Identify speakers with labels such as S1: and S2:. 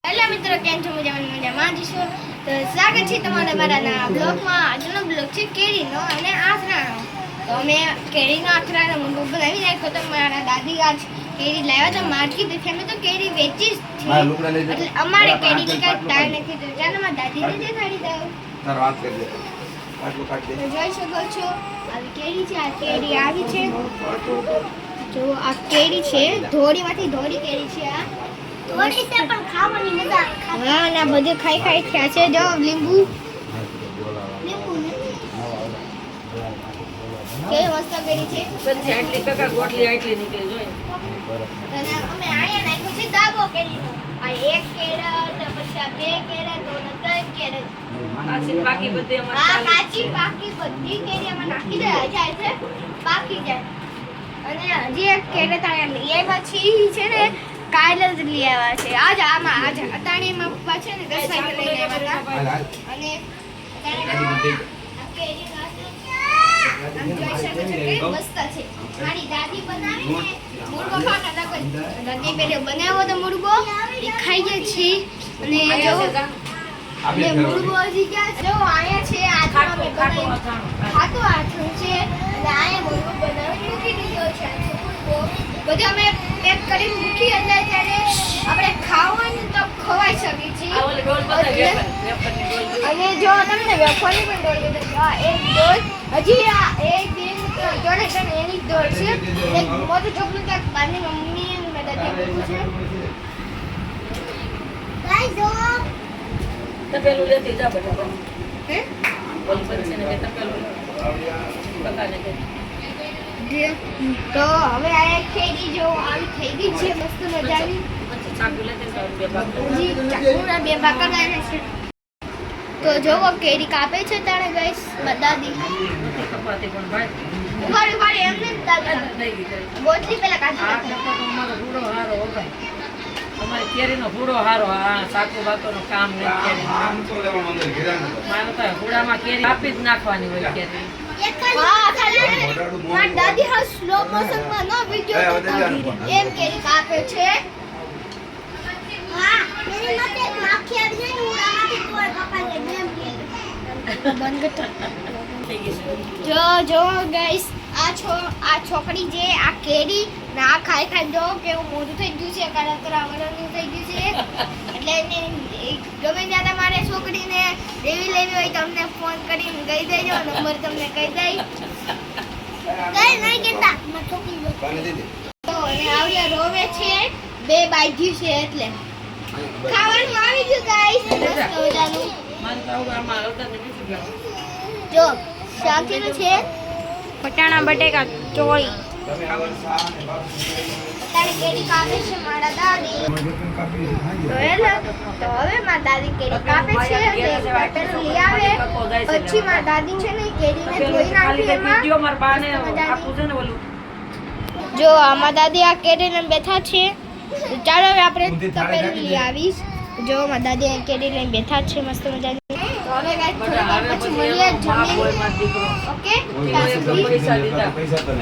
S1: Hello મિત્રો, કેમ છો? મજામાં જશો તો સ્વાગત છે તમારા મારા બ્લોગમાં. આજનો બ્લોગ છે કેરીનો અને આથરાનો. તો અમે કેરીનો આથરાનો મુંડો બનાવી નાખ્યો તો મારા દાદી આજ કેરી લાવ્યા તો માર્કેટ અમે તો કેરી વેચી જ છે એટલે અમારે કેરી ની કઈ ટાઈમ નથી તો ચાલો મારા દાદીને દેખાડી દઉં.
S2: તાર વાત કરી દે આટલું કાઢ દે.
S1: તો જોઈ શકો છો આવી કેરી છે. આ કેરી આવી છે જો આ કેરી છે ધોરીમાંથી ધોરી કેરી છે. આ થોડી છે પણ ખાવાની મજા આવે. હા ના બધે ખાઈ ખાઈ થયા છે. જો લીંબુ કે મસ્ત કરી છે.
S3: બધી આટલી કાકા ગોટલી આટલી નીકળી જોઈ.
S1: અને અમે આયા નાખ્યું છે દાબો કેરીનો. આ એક કેરટ પછી આ બે કેરટ તો ત્રણ કેરટ.
S3: કાચી પાકી બધી અમાર
S1: હા
S3: ચાલી.
S1: કાચી પાકી બધી કેરી અમે નાખી જાય છે પાકી જાય. અને હજી એક કેરટ આયા લઈ આવ્યા છે છે ને કાલ જ લઈ આવ્યા છે. આજ આમાં આજ અતાણીમાં પપ્પા છે ને 10 વાગે લઈને આવ્યા હતા. અને આ કેરી આમ જોઈ શકો છો કે મસ્ત છે. મારી દાદી બનાવીને મુરગો ખાતા કોઈ દાદી પેલે બનાવ્યો તો મુરગો એ ખાઈ ગયા છે. અને જો અને મુરગો હજી ક્યાં જો આયા છે. આ
S3: ખાટું
S1: ખાટું
S3: અથાણું.
S1: ખાટું આથું છે અને આયા મુરગો બનાવી મૂકી દીધો છે. મુરગો બધું અમે પેક કરી મૂકી અંદર ત્યારે આપણે ખાવાનું તો ખવાઈ શકે છે.
S3: આ ઓલી ડોલ બધા વેફરની ડોલ બધી.
S1: અને જો તમને વેફરની પણ ડોલ કીધું તો આ એક ડોલ હજી આ એક બે ત્રણ ત્રણ એની જ ડોલ છે. એક મોટું ચોકલું તો મારી મમ્મી અને મારા દાદી મૂક્યું છે. ગાઈસ જો
S3: તપેલું લેતી જા બધા.
S1: હે
S3: ઓલી બધી છે ને કે તપેલું પકાને કે.
S1: તો હવે આ એક કેરી જો આવી થઈ ગઈ છે મસ્ત મજાની.
S3: પછી ચાકુ લેતી તો બે ભાગ
S1: હજી ચાકુના બે ભાગ કરવાના છે. તો જોવો કેરી કાપે છે તાણે ગાઈસ દાદી.
S3: નથી કપાતી પણ ભાઈ
S1: ઉભાર ઉભાર એમને જ દાદી
S3: થઈ ગઈ કરી.
S1: બોટલી પેલા
S3: આ
S1: કાઢી નાખો.
S3: કરતો તો અમારો ભૂડો હારો હો ભાઈ. અમારી કેરીનો ભૂડો હારો. આ સાકુ બાકોનો કામ નહીં કેરી.
S2: આમ તો લેવા મંદિર ઘેરા નતો.
S3: મારે તો ભૂડામાં કેરી આપી જ નાખવાની હોય કેરી.
S1: હા ખાલી મારી દાદી હા સ્લો મોશનમાં નો વિડિયો એમ કેરી કાપે છે. હા મેરી મતે માખી આવી જાય ને ઉડામાંથી તોડ કપાઈ જાય એમ કેરી બંધ
S3: થઈ ગઈ છે.
S1: જો ગાઈસ આ છોકરી જે આ કેરી ના ખાઈ ખાઈ જો કેવું મોઢું થઈ ગયું છે. કરાવવાનું થઈ ગયું છે એટલે એને ગમે ત્યારે મારે છોકરીને દેવી લેવી હોય તો અમને ફોન કરીને કહી દેજો. નંબર તમને કહી દઈ કઈ નહીં કેતા મારી છોકરી
S2: પાણી દે દે.
S1: તો અને આવડિયા રોવે છે બે બાજ્યું છે એટલે ખાવાનું આવી ગયું ગાઈસ મસ્ત મજાનું.
S3: મારે તો આવું આમાં હળદર ને મીઠું ગયું.
S1: જો શાકીનું છે પટાણા બટેકા ચોળી.
S2: તમે આગળ સા ને બાપ
S1: અત્યારે કેરી કાપે છે મારા દાદી. તો હેલો તો હવે મારા દાદી કેરી કાપે છે અને પેલું લઈ આવે પછી મારા દાદી છે ને કેરીને ધોઈ નાખી એમાં.
S3: વિડિયો માર બાને આપું છે ને ઓલું.
S1: જો આમાં દાદી આ કેરીને બેઠા છે. તો ચાલો હવે આપણે તપેલું લઈ આવીશ. જો મારા દાદી આ કેરી લઈને બેઠા છે મસ્ત મજાની. તો હવે ગાઈસ થોડી વાર પછી મળીએ જમીને. ઓકે
S3: પૈસા દીધા.
S2: પૈસા તો